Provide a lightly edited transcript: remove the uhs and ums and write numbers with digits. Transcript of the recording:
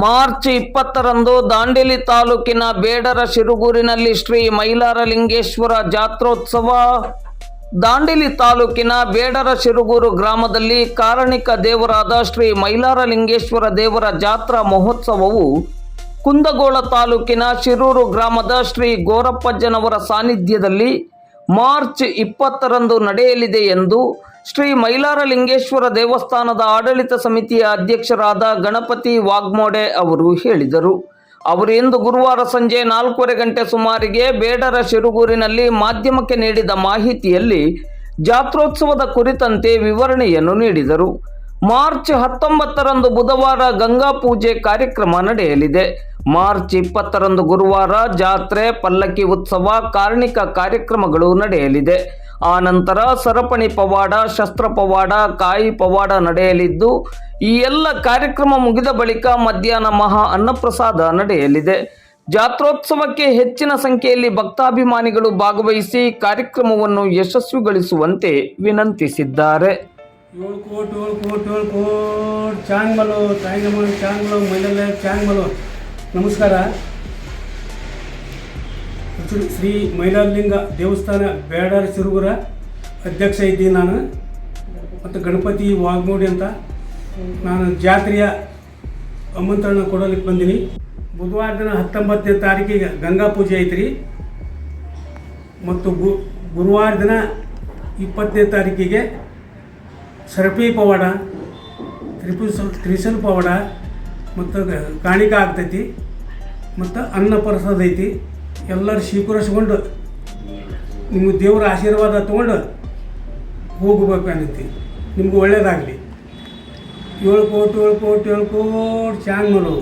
March 20ರಂದು Dandeli ತಾಲೂಕಿನ ಬೇಡರ ಶಿರುಗೂರಿನಲ್ಲಿ ಶ್ರೀ ಮೈಲಾರಲಿಂಗೇಶ್ವರ ಜಾತ್ರೋತ್ಸವ. ದಾಂಡೇಲಿ ತಾಲೂಕಿನ ಬೇಡರ ಶಿರುಗೂರು ಗ್ರಾಮದಲ್ಲಿ ಕಾರಣಿಕ ದೇವರಾದ ಶ್ರೀ ಮೈಲಾರಲಿಂಗೇಶ್ವರ ದೇವರ ಜಾತ್ರಾ ಮಹೋತ್ಸವವು ಕುಂದಗೋಳ ತಾಲೂಕಿನ ಶಿರೂರು ಗ್ರಾಮದ ಶ್ರೀ ಗೋರಪ್ಪಜ್ಜನವರ ಸಾನ್ನಿಧ್ಯದಲ್ಲಿ ಮಾರ್ಚ್ 20ರಂದು ನಡೆಯಲಿದೆ ಎಂದು ಶ್ರೀ ಮೈಲಾರಲಿಂಗೇಶ್ವರ ದೇವಸ್ಥಾನದ ಆಡಳಿತ ಸಮಿತಿಯ ಅಧ್ಯಕ್ಷರಾದ ಗಣಪತಿ ವಾಗ್ಮೋಡೆ ಅವರು ಹೇಳಿದರು. ಅವರು ಇಂದು ಗುರುವಾರ ಸಂಜೆ 4:15 ಗಂಟೆ ಸುಮಾರಿಗೆ ಬೇಡರ ಶಿರುಗೂರಿನಲ್ಲಿ ಮಾಧ್ಯಮಕ್ಕೆ ನೀಡಿದ ಮಾಹಿತಿಯಲ್ಲಿ ಜಾತ್ರೋತ್ಸವದ ಕುರಿತಂತೆ ವಿವರಣೆಯನ್ನು ನೀಡಿದರು. ಮಾರ್ಚ್ 19ರಂದು ಬುಧವಾರ ಗಂಗಾ ಪೂಜೆ ಕಾರ್ಯಕ್ರಮ ನಡೆಯಲಿದೆ. ಮಾರ್ಚ್ 20ರಂದು ಗುರುವಾರ ಜಾತ್ರೆ, ಪಲ್ಲಕ್ಕಿ ಉತ್ಸವ, ಕಾರ್ಣಿಕ ಕಾರ್ಯಕ್ರಮಗಳು ನಡೆಯಲಿದೆ. ಆ ನಂತರ ಸರಪಣಿ ಪವಾಡ, ಶಸ್ತ್ರ ಪವಾಡ, ಕಾಯಿ ಪವಾಡ ನಡೆಯಲಿದ್ದು, ಈ ಎಲ್ಲ ಕಾರ್ಯಕ್ರಮ ಮುಗಿದ ಬಳಿಕ ಮಧ್ಯಾಹ್ನ ಮಹಾ ಅನ್ನಪ್ರಸಾದ ನಡೆಯಲಿದೆ. ಜಾತ್ರೋತ್ಸವಕ್ಕೆ ಹೆಚ್ಚಿನ ಸಂಖ್ಯೆಯಲ್ಲಿ ಭಕ್ತಾಭಿಮಾನಿಗಳು ಭಾಗವಹಿಸಿ ಕಾರ್ಯಕ್ರಮವನ್ನು ಯಶಸ್ವಿಗೊಳಿಸುವಂತೆ ವಿನಂತಿಸಿದ್ದಾರೆ. 7 ಕೋಟಿ ಚಾಂಗ್ಮಲು ಮೈಲಾರ ಚಾಂಗ್ಮಲು. ನಮಸ್ಕಾರ. ಶ್ರೀ ಮೈಲಾರಲಿಂಗ ದೇವಸ್ಥಾನ ಬೇಡರ ಶಿರುಗೂರ ಅಧ್ಯಕ್ಷ ಇದ್ದೀನಿ ನಾನು. ಮತ್ತು ಗಣಪತಿ ವಾಗ್ಮೋಡಿ ಅಂತ ನಾನು ಜಾತ್ರೆಯ ಆಮಂತ್ರಣ ಕೊಡಲಿಕ್ಕೆ ಬಂದೀನಿ. ಬುಧವಾರ ದಿನ 19ನೇ ತಾರೀಕಿಗೆ ಗಂಗಾ ಪೂಜೆ ಐತ್ರಿ. ಮತ್ತು ಗುರುವಾರ ದಿನ 20ನೇ ತಾರೀಕಿಗೆ ಸರಪಿ ಪವಾಡ, ತ್ರಿಶೂಲ ಪವಾಡ ಮತ್ತು ಕಾಣಿಕ ಆಗ್ತೈತಿ. ಮತ್ತು ಅನ್ನ ಪ್ರಸಾದ ಐತಿ. ಎಲ್ಲರೂ ಸ್ವೀಕರಿಸ್ಕೊಂಡು ನಿಮ್ಗೆ ದೇವರ ಆಶೀರ್ವಾದ ತೊಗೊಂಡು ಹೋಗಬೇಕು ಅನ್ನೈತಿ. ನಿಮ್ಗೆ ಒಳ್ಳೆಯದಾಗಲಿ. 7 ಕೋಟಿ ಚಾಂಗ್ಮಲು.